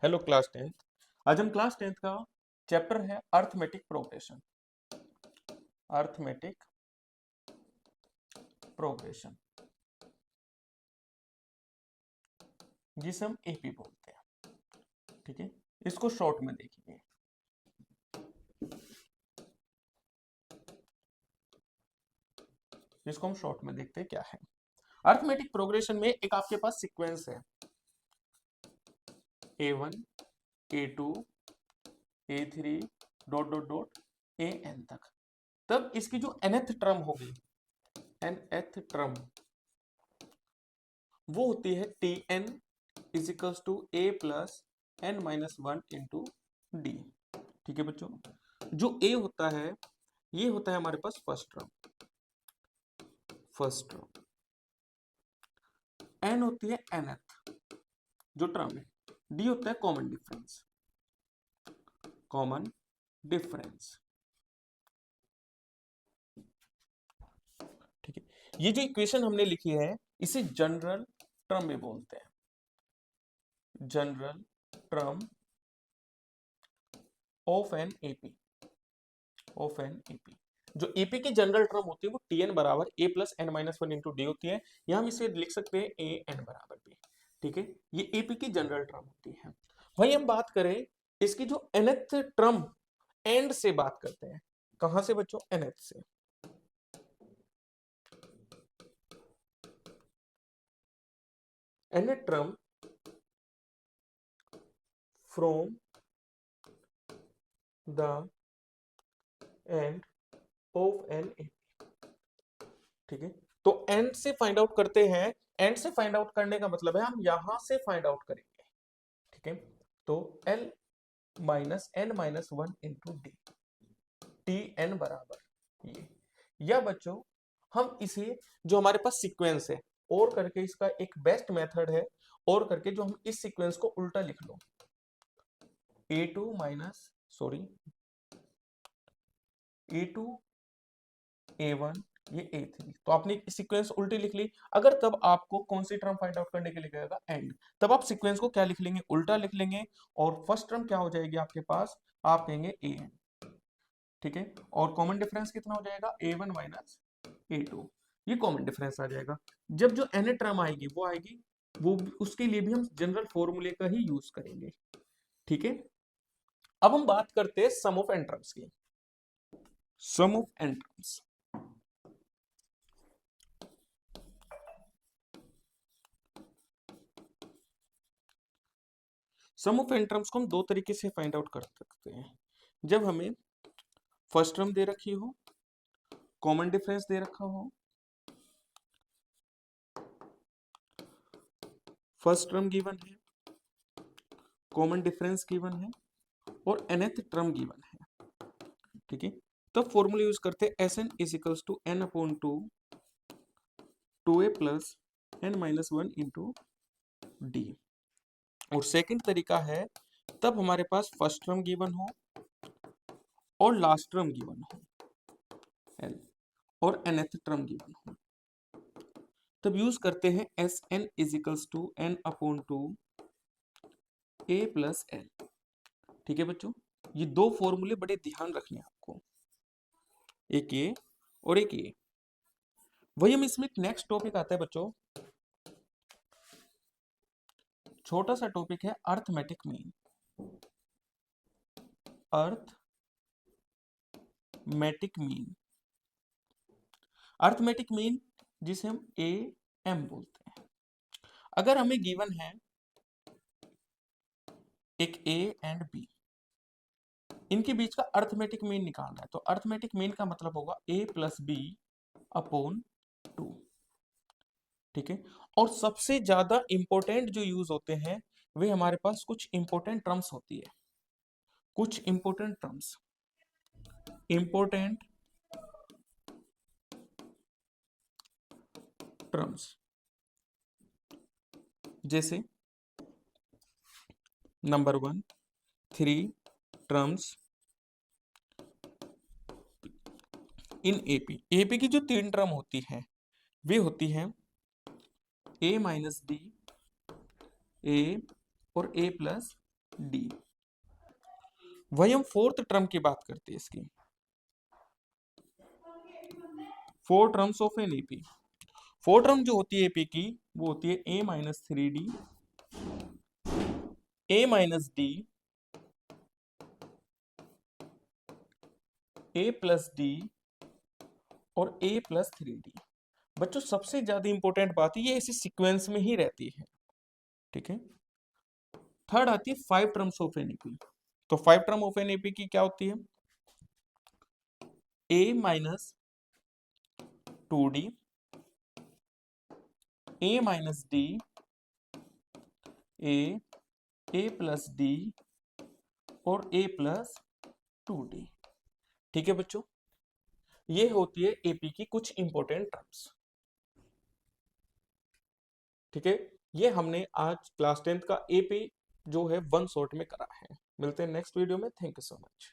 Hello class 10th। आज हम class 10th का चैप्टर है अर्थमेटिक प्रोग्रेशन। अर्थमेटिक प्रोग्रेशन जिसे हम एपी बोलते हैं। ठीक है, इसको शॉर्ट में देखिए। इसको हम शॉर्ट में देखते हैं क्या है। अर्थमेटिक प्रोग्रेशन में एक आपके पास सीक्वेंस है A1 A2 A3 dot dot dot AN तक। तब इसकी जो nth टर्म होगी, nth टर्म वो होती है Tn is equals to A plus n minus one into D. ठीक है बच्चों, जो A होता है ये होता है हमारे पास फर्स्ट टर्म, n होती है nth जो टर्म है, d होता है कॉमन डिफरेंस। ठीक है, ये जो इक्वेशन हमने लिखी है इसे जनरल टर्म में बोलते हैं, general term of an AP. जो एपी की जनरल टर्म होती है वो Tn बराबर A plus n minus one into D होती है, या हम इसे लिख सकते हैं AN बराबर B। ठीक है, ये एपी की जनरल टर्म होती है। वही हम बात करें इसकी जो nth टर्म, एंड से बात करते हैं। कहां से बच्चों? nth से। nth term from the end of an AP. ठीक है, तो एंड से फाइंड आउट करते हैं। एंड से फाइंड आउट करने का मतलब है हम यहां से फाइंड आउट करेंगे। ठीक है, तो L minus n minus one into D, Tn बराबर ये। या बच्चों हम इसे जो हमारे पास सीक्वेंस है और करके, इसका एक बेस्ट मेथड है और करके, जो हम इस सीक्वेंस को उल्टा लिख लो, A2 माइनस A2 A1 ये A3, तो आपने सीक्वेंस उल्टी लिख ली। अगर तब आपको कौन सी टर्म फाइंड आउट करने के लिए कहेगा एंड, तब आप सीक्वेंस को क्या लिख लेंगे? उल्टा लिख लेंगे। और फर्स्ट टर्म क्या हो जाएगी आपके पास? आप कहेंगे AN। ठीक है, और कॉमन डिफरेंस कितना हो जाएगा? A1 माइनस A2, ये कॉमन डिफरेंस आ जाएगा। जब जो n टर्म आएगी वो आएगी, वो उसके लिए भी हम जनरल फॉर्मूले का ही यूज करेंगे। ठीक है, अब हम बात करते हैं सम ऑफ एन टर्म्स की। Sum of n terms, sum of n terms को हम दो तरीके से फाइंड आउट कर सकते हैं। जब हमें फर्स्ट टर्म दे रखी हो, कॉमन डिफरेंस दे रखा हो, फर्स्ट टर्म गिवन है, कॉमन डिफरेंस गिवन है और nth टर्म गिवन है। ठीक है, तब फॉर्मूला यूज करते हैं Sn is equals to n upon two A plus n minus one into D. और सेकंड तरीका है, तब हमारे पास फर्स्ट टर्म गिवन हो और लास्ट टर्म गिवन हो L, और nth टर्म गिवन हो, तब यूज करते हैं Sn is equals to n upon two A plus L. ठीक है बच्चों, ये दो फॉर्मूले बड़े ध्यान रखने आपको, एक ये और एक ये। वही हम इसमें नेक्स्ट टॉपिक आता है बच्चों, छोटा सा टॉपिक है अर्थमेटिक मीन। अर्थमेटिक मीन जिसे हम AM बोलते हैं। अगर हमें गिवन है एक A एंड B, इनके बीच का अर्थमेटिक मीन निकालना है, तो अर्थमेटिक मीन का मतलब होगा A प्लस B अपॉन 2। ठीक है, और सबसे ज्यादा इंपॉर्टेंट जो यूज होते हैं वे हमारे पास कुछ इंपॉर्टेंट टर्म्स होती है, कुछ इंपॉर्टेंट टर्म्स जैसे नंबर 1 3 टर्म्स इन एपी की जो 3 टर्म होती है वे होती हैं A माइनस B, A और A प्लस डी। वही हम फोर्थ टर्म की बात करते हैं इसकी, four terms of an AP. Four term जो होती है एपी की, वो होती है ए माइनस थ्री डी, ए माइनस डी, ए प्लस डी और ए प्लस थ्री डी। बच्चों सबसे ज्यादा इंपॉर्टेंट बात ये इसी सीक्वेंस में ही रहती है, ठीक है। थर्ड आती है फाइव टर्म्स ऑफ एनईपी। तो फाइव टर्म ऑफ एनईपी की क्या होती है, ए माइनस टू डी, ए माइनस डी, ए प्लस डी और ए प्लस टू डी। ठीक है बच्चों, ये होती है एपी की कुछ इंपॉर्टेंट टर्म्स। ठीक है, ये हमने आज क्लास 10th का एपी जो है वन शॉट में करा है। मिलते हैं नेक्स्ट वीडियो में। Thank you so much.